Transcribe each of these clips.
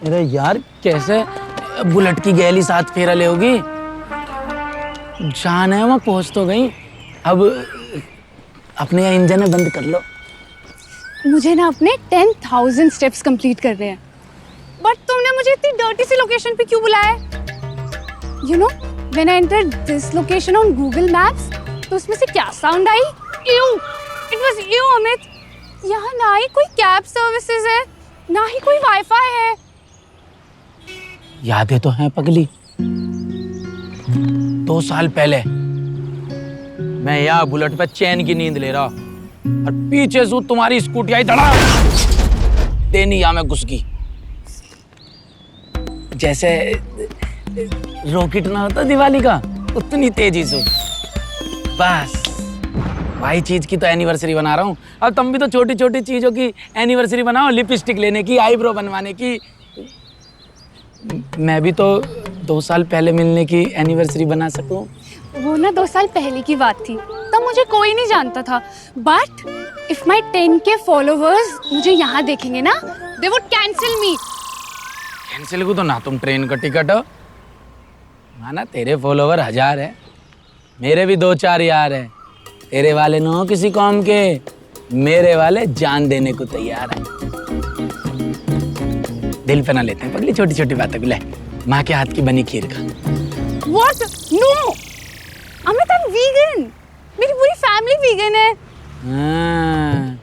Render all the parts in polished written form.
अरे यार कैसे बुलेट की गैली साथ फेरा ले होगी। जान है वहाँ पहुंच तो गई, अब अपने यहाँ इंजन है बंद कर लो। मुझे ना अपने 10,000 स्टेप्स कंप्लीट करने हैं। बट तुमने मुझे इतनी डर्टी सी लोकेशन पे क्यों बुलाया? You know when I entered this location on Google maps, तो उसमें से क्या sound I? You, it was you Amit. यहाँ ना ही कोई कैब सर्विसेज है, ना ही कोई वाईफाई है। यादें तो हैं पगली। 2 साल पहले मैं यहाँ बुलेट पे चैन की नींद ले रहा और पीछे से तुम्हारी स्कूटी आई धड़ा देनी यहाँ में घुस गई। जैसे रॉकेट ना होता दिवाली का, उतनी तेजी से। बस भाई चीज की तो एनिवर्सरी बना रहा हूँ। अब तुम भी तो छोटी छोटी चीजों की एनिवर्सरी बनाओ, लिपस्टिक लेने की, आईब्रो बनवाने की। मैं भी तो 2 साल पहले मिलने की एनिवर्सरी बना सकूं। वो ना 2 साल पहले की बात थी, तब मुझे कोई नहीं जानता था। But if my 10K followers मुझे यहाँ देखेंगे ना, they would cancel me. Cancel को तो ना तुम ट्रेन का टिकट हो माना। तेरे फॉलोवर 1000 है, मेरे भी 2-4 यार है। तेरे वाले न हो किसी कौम के, मेरे वाले जान देने को तैयार है। दिल पे ना लेते हैं पगली छोटी छोटी बातों को। ले माँ के हाथ की बनी खीर का। What? No! Amit, I'm vegan. मेरी पूरी फैमिली वीगन है। हाँ,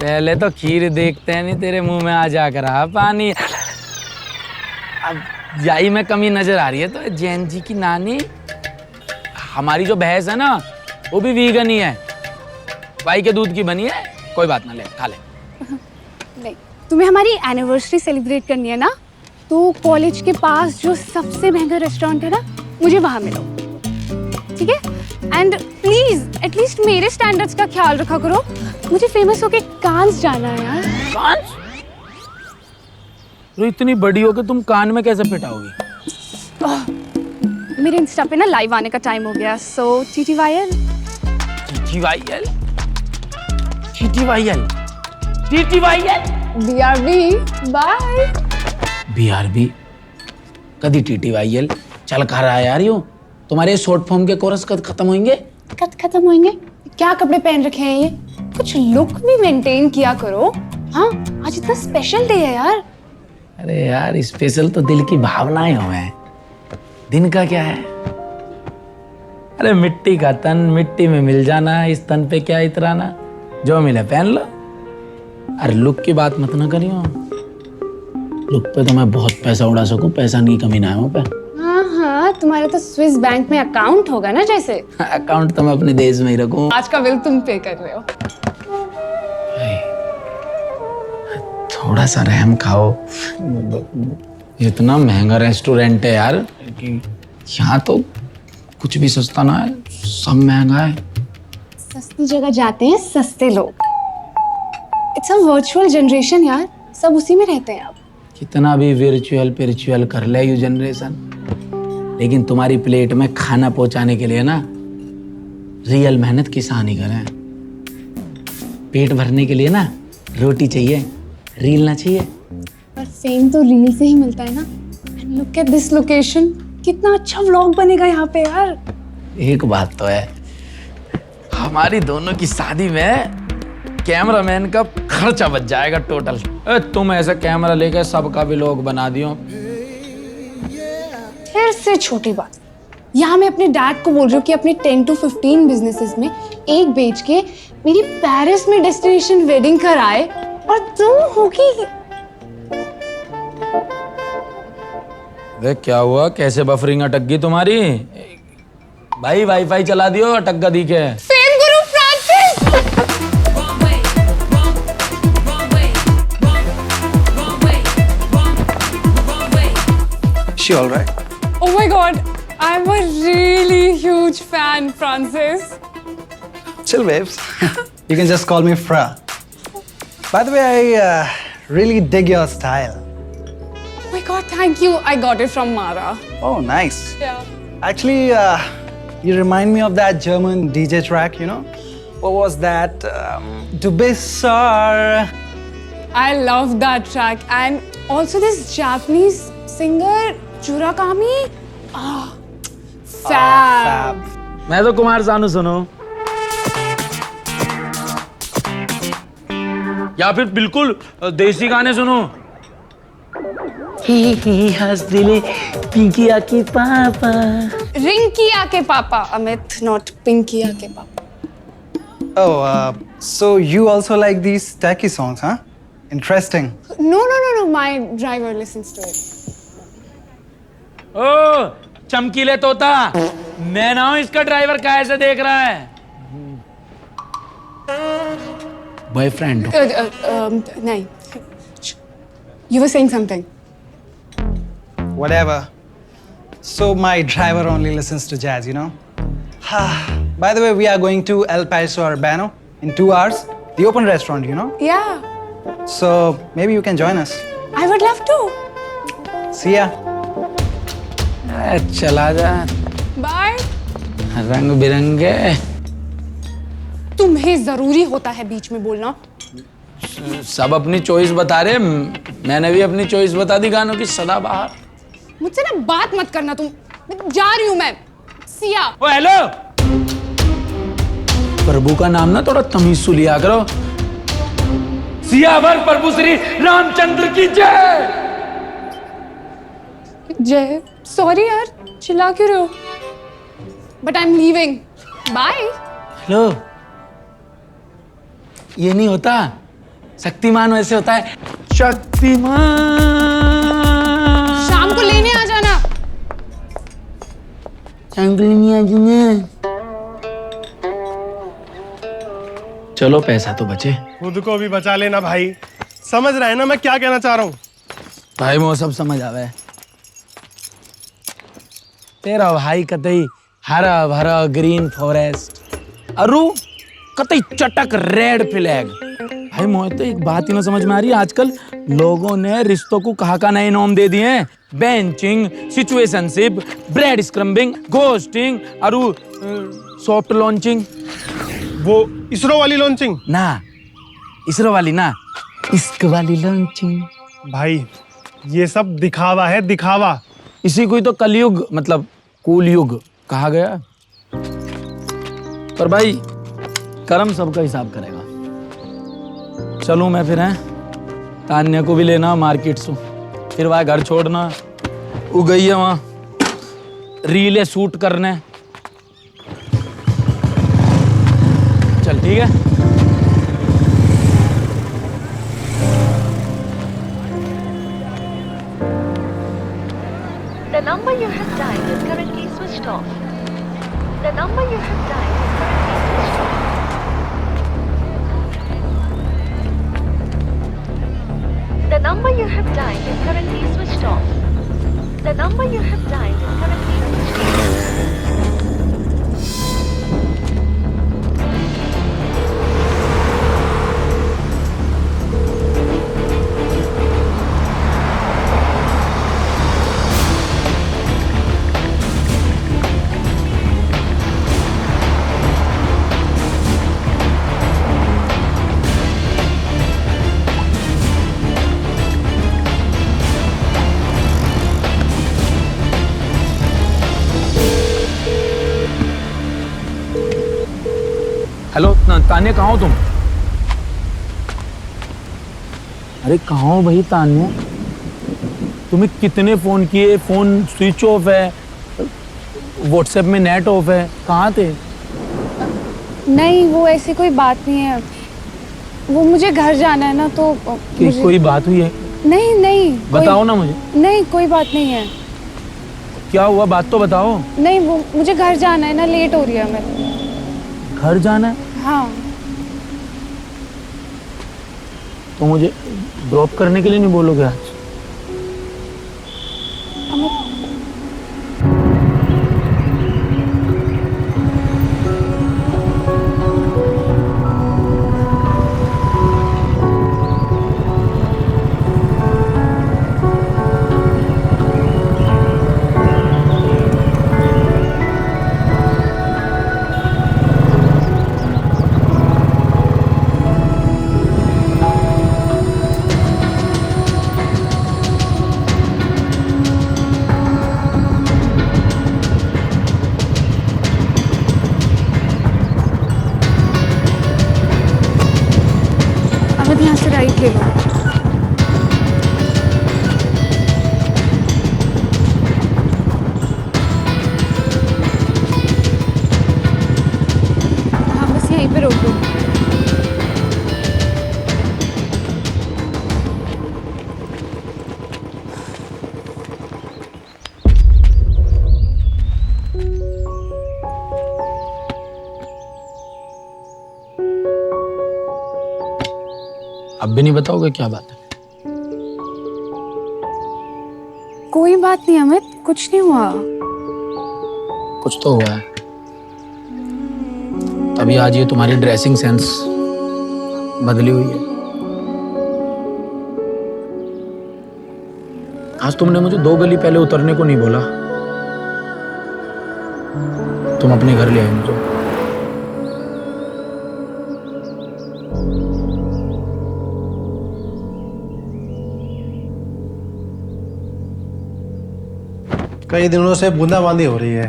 पहले तो खीर देखते हैं नहीं तेरे मुंह में आ जाकर आ पानी। अब यही में कमी नजर आ रही है तो जैन जी की नानी। हमारी जो भैंस है ना वो भी वीगन ही है, भाई के दूध की बनी है। कोई बात ना, ले खा ले। नहीं, तुम्हें हमारी एनिवर्सरी सेलिब्रेट करनी है ना, तो कॉलेज के पास जो सबसे महंगा रेस्टोरेंट है ना, मुझे वहां मिलो, ठीक है? एंड प्लीज एटलीस्ट मेरे स्टैंडर्ड्स का ख्याल रखा करो। मुझे फेमस होके कांस जाना है यार। कांस? तो इतनी बड़ी हो के तुम कान में कैसे फिटाओगी? मेरे इंस्टा पे ना लाइव आने का टाइम हो गया, so TTYL। TTYL? TTYL? TTYL? BRB, bye. BRB? कदी TTYL? चल कह रहा है यार यूं। तुम्हारे शॉर्ट फॉर्म के कोरस कद खत्म होंगे? कब खत्म होंगे? क्या कपड़े पहन रखे हैं ये? कुछ लुक भी मेंटेन किया करो। हाँ, आज इतना स्पेशल डे है यार। अरे यार स्पेशल तो दिल की भावनाएं हो हैं, दिन का क्या है? अरे मिट्टी का तन मिट्टी में मिल जाना, इस तन पे क्या इतराना, जो मिले पहन लो। अरे लुक की बात मत ना करियो, लुक पे तो मैं बहुत पैसा उड़ा सकूं, पैसा की कमी ना है वहाँ पे। हाँ हाँ, तुम्हारे तो स्विस बैंक में अकाउंट होगा ना जैसे। अकाउंट तो मैं अपने देश में ही रखूं। आज का बिल तुम पे कर रहे हो। थोड़ा सा रहम खाओ। इतना महंगा रेस्टोरेंट है यार, यहाँ तो कुछ भी सस्ता ना है, सब महंगा है। सस्ती जगह जाते हैं सस्ते लोग। इट्स अ वर्चुअल जनरेशन यार, सब उसी में रहते हैं अब। कितना भी विर्चुअल कर ले यू जनरेशन, लेकिन तुम्हारी प्लेट में खाना पहुंचाने के लिए ना रियल मेहनत किसान ही करें। पेट भरने के लिए ना रोटी चाहिए, रील ना चाहिए। पर फेम तो रील से ही मिलता है ना। And look at this location, कितना अच्छा व्लॉग बनेगा यहाँ पे यार। एक बात तो है, हमारी दोनों की शादी में कैमरामैन का खर्चा बच जाएगा टोटल। तुम ऐसा कैमरा लेकर सबका भी व्लॉग बना दियो। फिर से छोटी बात, यहाँ मैं अपने डैड को बोल रही हूँ कि अपने 10 to 15 बिजनेसेस में एक बेच के मेरी पेरिस में डेस्टिनेशन वेडिंग कराए, और तुम होगी। वे क्या हुआ, कैसे बफरिंग अटक गई तुम्हारी? भाई वाईफाई चला दियो, अटक गा दी के। Fame Guru Francis. She all right? Oh my God, I'm a really huge fan, Francis. Chill, babes. You can just call me Fra. By the way, I really dig your style. Oh my God, thank you. I got it from Mara. Oh, nice. Yeah. Actually, you remind me of that German DJ track, you know? What was that? Du bist so... I love that track, and Also, this Japanese singer Murakami. Ah, fab. मैं तो कुमार सानू सुनो या फिर बिल्कुल देसी गाने सुनो। ही हंस दिले पिंकिया की पापा। Rinkia ke papa, Amit, not Pinkia ke papa. Oh, so you also like these tacky songs, huh? Interesting. No. My driver listens to it. ओ चमकीले तोता, मैं ना हूं इसका ड्राइवर कैसे देख रहा है। Boyfriend nahi. You were saying something. Whatever. So my driver only listens to jazz, you know? By the way, we are going to El Paso Urbano in 2 hours. The open restaurant, you know? Yeah, So maybe you can join us. I would love to. See ya. चला जा। Bye. रंग बिरंगे। तुम्हें जरूरी होता है बीच में बोलना। सब अपनी चॉइस बता रहे, मैंने भी अपनी चॉइस बता दी गानों की सदाबहार। मुझसे ना बात मत करना तुम। जा रही हूँ मैं। सिया। ओ हेलो, प्रभु का नाम ना थोड़ा तमीज से लिया करो। सियावर प्रभु श्री रामचंद्र की जय। जय। सॉरी यार, चिल्ला क्यों रहे हो? But I am leaving. Bye. Hello, ये नहीं होता, शक्तिमान वैसे होता है। शक्तिमान। शाम को लेने आ जाना। चलो पैसा तो बचे। खुद को भी बचा लेना भाई, समझ रहे हैं ना मैं क्या कहना चाह रहा हूँ। भाई वो सब समझ आवे। तेरा भाई कतई हरा भरा ग्रीन फॉरेस्ट, अरु कतई चटक रेड फ्लैग। भाई मोहित तो एक बात ही ना समझ में आ रही है, आजकल लोगों ने रिश्तों को कहा का नए नाम दे दिए हैं। बेंचिंग, सिचुएशनशिप, ब्रेड स्क्रम्बिंग, घोस्टिंग, अरु सॉफ्ट लॉन्चिंग। वो इसरो वाली लॉन्चिंग ना, इसरो वाली ना, इश्क वाली लॉन्चिंग। भाई ये सब दिखावा है, दिखावा। इसी को ही तो कलयुग मतलब कूल युग कहा गया। पर भाई कर्म सबका हिसाब करेगा। चलूं मैं फिर, हैं तान्या को भी लेना मार्केट से, फिर वह घर छोड़ना। वो गई है वहां रीले शूट करने। चल ठीक है। The number you have dialed is currently switched off. The number you have dialed is currently switched off. The number you have dialed is currently switched off. The number you have dialed is currently switched off. Hello Tanya, कहाँ हो तुम? अरे कहाँ हो भाई तान्या? तुम्हें कितने phone किए, फोन स्विच ऑफ है, व्हाट्सएप में नेट ऑफ है, कहाँ थे? नहीं, वो ऐसी कोई बात नहीं है। वो मुझे घर जाना है ना, तो कोई बात हुई है? नहीं बताओ ना मुझे। नहीं, कोई बात नहीं है। क्या हुआ, बात तो बताओ। नहीं, वो मुझे घर जाना है ना, लेट हो रही है मैं। घर जाना है? हाँ। तो मुझे ड्रॉप करने के लिए नहीं बोलोगे आज? ले लो। हाँ बस यहीं पे रोक दो। अब भी नहीं बताओगे क्या बात है? कोई बात नहीं अमित, कुछ नहीं हुआ। कुछ तो हुआ है, तभी आज ये तुम्हारी ड्रेसिंग सेंस बदली हुई है। आज तुमने मुझे 2 गली पहले उतरने को नहीं बोला, तुम अपने घर ले आए मुझे। कई दिनों से बूंदाबांदी हो रही है।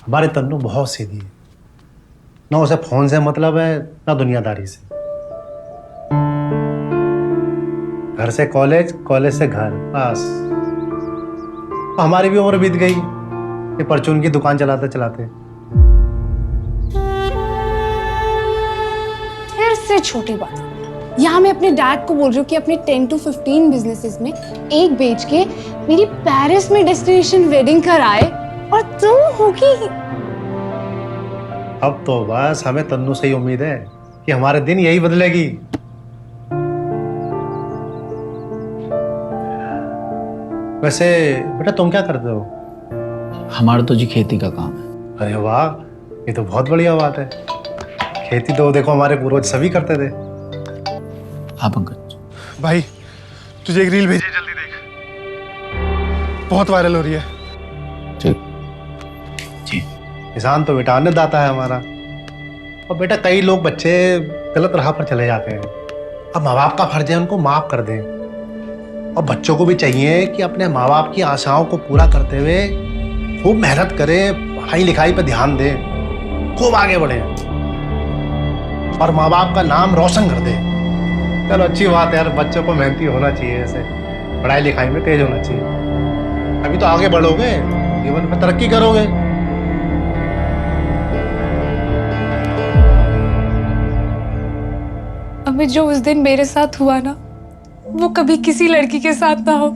हमारी तन्नू बहुत सीधी है, ना उसे फोन से मतलब है ना दुनियादारी से। घर से कॉलेज, कॉलेज से घर, बस। हमारी भी उम्र बीत गई ये परचून की दुकान चलाते चलाते। फिर से छोटी बात, यहाँ मैं अपने डैड को बोल रही हूँ कि अपने 10 to 15 बिजनेसेस में एक बेच के मेरी पेरिस में डेस्टिनेशन वेडिंग कराए, और तुम होगी। अब तो बस हमें तन्नू से ही उम्मीद है कि हमारे दिन यही बदलेगी। वैसे बेटा तुम क्या करते हो? हमारा तो जी खेती का काम है। अरे वाह, ये तो बहुत बढ़िया बात है। खेती तो देखो हमारे पूर्वज सभी करते थे। हाँ पंकज। भाई तुझे एक रील भेजी, जल्दी देख, बहुत वायरल हो रही है। ठीक जी। किसान तो बेटा अन्नदाता है हमारा। और बेटा कई लोग बच्चे गलत राह पर चले जाते हैं, अब माँ बाप का फर्ज है उनको माफ कर दें। और बच्चों को भी चाहिए कि अपने माँ बाप की आशाओं को पूरा करते हुए खूब मेहनत करें, पढ़ाई लिखाई पर ध्यान दें, खूब आगे बढ़े और माँ बाप का नाम रोशन कर दें। चलो अच्छी बात है यार, बच्चों को मेहनती होना चाहिए, ऐसे पढ़ाई लिखाई में तेज होना चाहिए। अभी तो आगे बढ़ोगे, जीवन में तरक्की करोगे। अमित, जो उस दिन मेरे साथ हुआ ना, वो कभी किसी लड़की के साथ ना हो।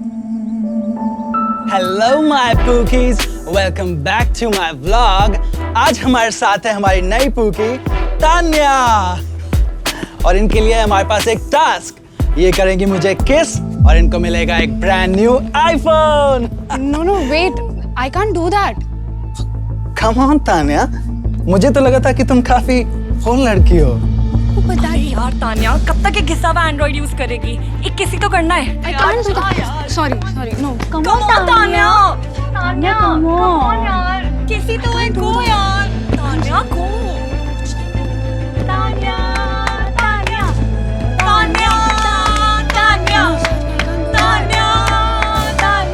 Hello my pookies, welcome back to my vlog. आज हमारे साथ है हमारी नई पूकी तान्या, और इनके लिए हमारे पास एक टास्क। ये करेंगी मुझे किस और इनको मिलेगा एक brand new iPhone. No no wait, I can't do that. Come on Tanya, मुझे तो लगा था कि तुम काफी फोन लड़की हो। अरे यार तान्या, कब तक ये घिसा हुआ एंड्रॉइड यूज करेगी? एक किसी तो करना है। I can't do that. Sorry no, come Come on, Tanya. Tanya, come on. come on यार। किसी तो एक गो यार। तान्या गो। तान्या, तान्या, तान्या, तान्या, तान्या, तान्या,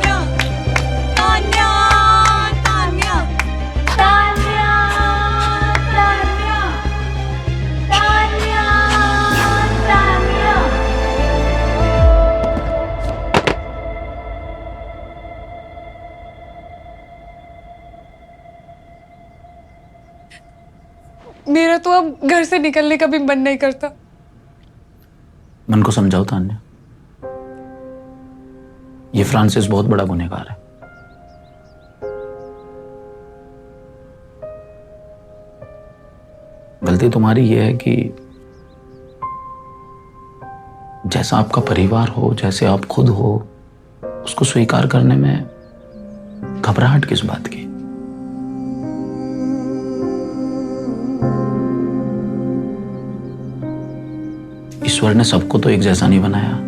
तान्या, तान्या, तान्या, तान्या, तान्या, तान्या। मेरा तो अब घर से निकलने का भी मन नहीं करता। मन को समझाओ तान्या, ये फ्रांसिस बहुत बड़ा गुनहगार है। गलती तुम्हारी ये है कि जैसा आपका परिवार हो, जैसे आप खुद हो, उसको स्वीकार करने में घबराहट किस बात की? ईश्वर ने सबको तो एक जैसा नहीं बनाया।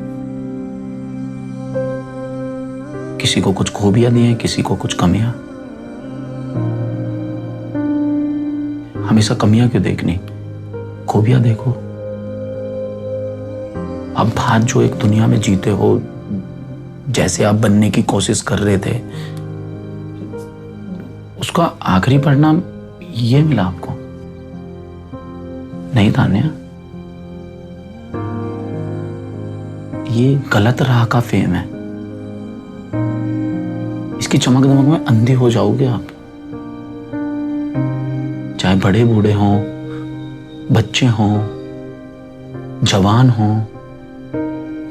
किसी को कुछ खूबियां दी हैं, किसी को कुछ कमियां। हमेशा कमियां क्यों देखनी, खूबियां देखो। अब आज जो एक दुनिया में जीते हो, जैसे आप बनने की कोशिश कर रहे थे, उसका आखिरी परिणाम ये मिला आपको। नहीं तान्या, ये गलत राह का फेम है। इसकी चमक दमक में अंधे हो जाओगे आप। चाहे बड़े बूढ़े हों, बच्चे हों, जवान हों,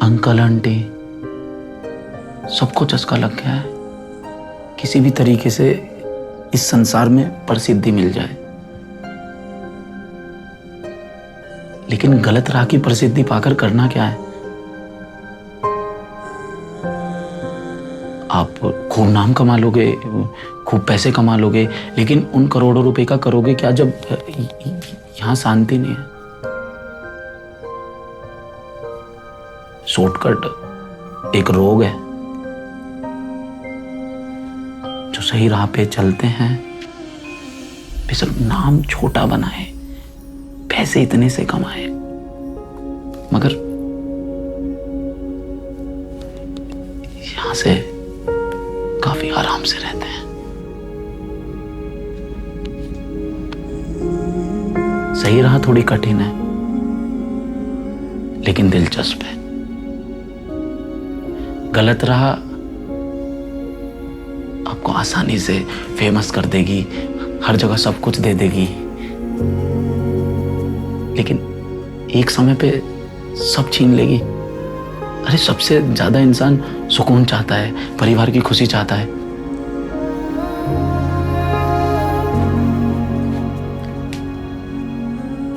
अंकल आंटी, सबको चस्का लग गया है किसी भी तरीके से इस संसार में प्रसिद्धि मिल जाए। लेकिन गलत राह की प्रसिद्धि पाकर करना क्या है? आप खूब नाम कमा लोगे, खूब पैसे कमा लोगे, लेकिन उन करोड़ों रुपए का करोगे क्या जब यहां शांति नहीं है? शॉर्टकट एक रोग है। जो सही राह पे चलते हैं बेशक नाम छोटा बनाए, पैसे इतने से कमाए, मगर यहां से काफी आराम से रहते हैं। सही राह थोड़ी कठिन है लेकिन दिलचस्प है। गलत राह आपको आसानी से फेमस कर देगी, हर जगह सब कुछ दे देगी, लेकिन एक समय पे सब छीन लेगी। अरे सबसे ज्यादा इंसान सुकून चाहता है, परिवार की खुशी चाहता है।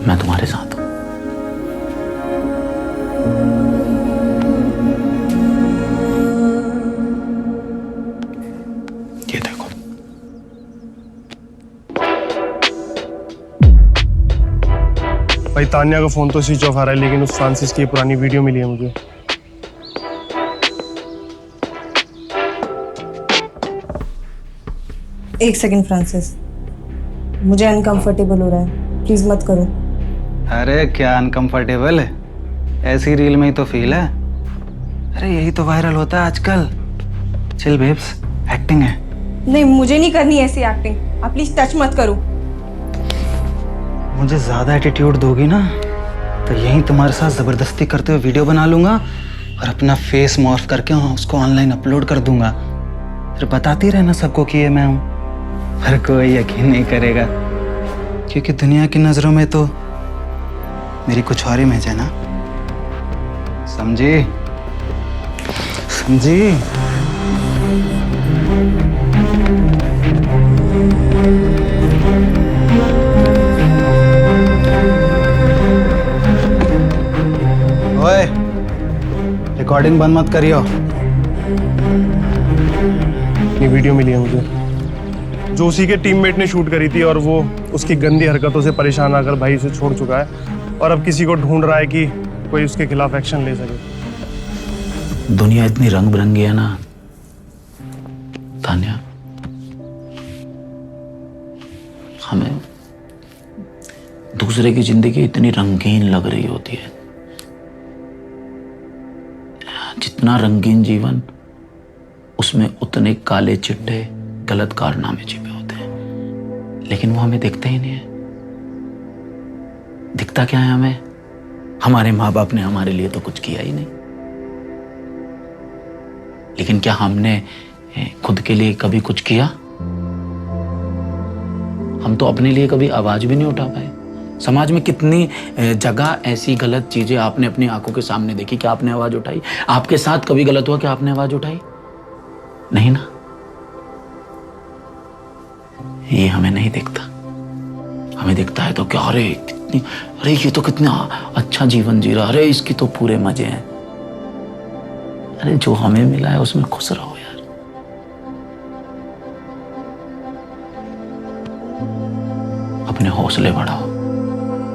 मैं तुम्हारे साथ हूं। ये देखो, भाई तान्या का फोन तो स्विच ऑफ आ रहा है, लेकिन उस फ्रांसिस की पुरानी वीडियो मिली है मुझे। एक सेकंड फ्रांसिस, मुझे अनकंफर्टेबल हो रहा है, प्लीज मत करो। अरे क्या अनकंफर्टेबल है, ऐसी रील में ही तो फील है। अरे यही तो वायरल होता है आजकल। चिल बेब्स, एक्टिंग है। नहीं, मुझे नहीं करनी ऐसी एक्टिंग, आप प्लीज टच मत करो। मुझे ज्यादा एटीट्यूड दोगी ना तो यही तुम्हारे साथ जबरदस्ती करते हुए वीडियो बना लूंगा और अपना फेस मॉर्फ करके उसको ऑनलाइन अपलोड कर दूंगा। फिर बताती रहना सबको कि ये मैं हूं, पर कोई यकीन नहीं करेगा क्योंकि दुनिया की नजरों में तो मेरी कुछ और इमेज है ना। समझी? समझी? ओए, रिकॉर्डिंग बंद मत करियो। ये वीडियो मिली है मुझे, जो उसी के टीममेट ने शूट करी थी और वो उसकी गंदी हरकतों से परेशान आकर भाई उसे छोड़ चुका है और अब किसी को ढूंढ रहा है कि कोई उसके खिलाफ एक्शन ले सके। दुनिया इतनी रंग बिरंगी है ना तान्या, हमें दूसरे की जिंदगी इतनी रंगीन लग रही होती है। जितना रंगीन जीवन, उसमें उतने काले चिट्टे गलत कारनामे छिपे होते हैं, लेकिन वो हमें दिखते ही नहीं है। दिखता क्या है हमें? हमारे माँ बाप ने हमारे लिए तो कुछ किया ही नहीं, लेकिन क्या हमने खुद के लिए कभी कुछ किया? हम तो अपने लिए कभी आवाज भी नहीं उठा पाए। समाज में कितनी जगह ऐसी गलत चीजें आपने अपनी आंखों के सामने देखी, क्या आपने आवाज उठाई? आपके साथ कभी गलत हुआ, क्या आपने आवाज उठाई? नहीं ना। ये हमें नहीं दिखता। हमें दिखता है तो क्या, अरे कितनी, अरे ये तो कितना अच्छा जीवन जी रहा, अरे इसकी तो पूरे मजे हैं। अरे जो हमें मिला है उसमें खुश रहो यार। अपने हौसले बढ़ाओ।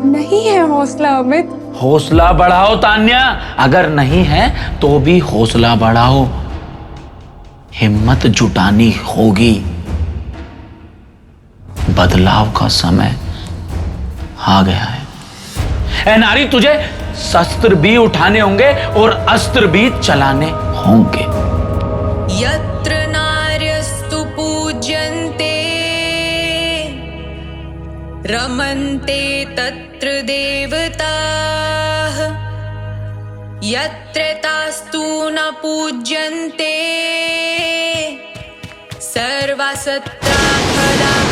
नहीं है हौसला अमित। हौसला बढ़ाओ तान्या, अगर नहीं है तो भी हौसला बढ़ाओ। हिम्मत जुटानी होगी। बदलाव का समय आ गया है। ए नारी, तुझे शस्त्र भी उठाने होंगे और अस्त्र भी चलाने होंगे। यत्र नार्यस्तु पूज्यन्ते रमन्ते तत्र देवताः यत्र ताः सर्वास्तु न पूज्यन्ते सर्वासत्ता खदा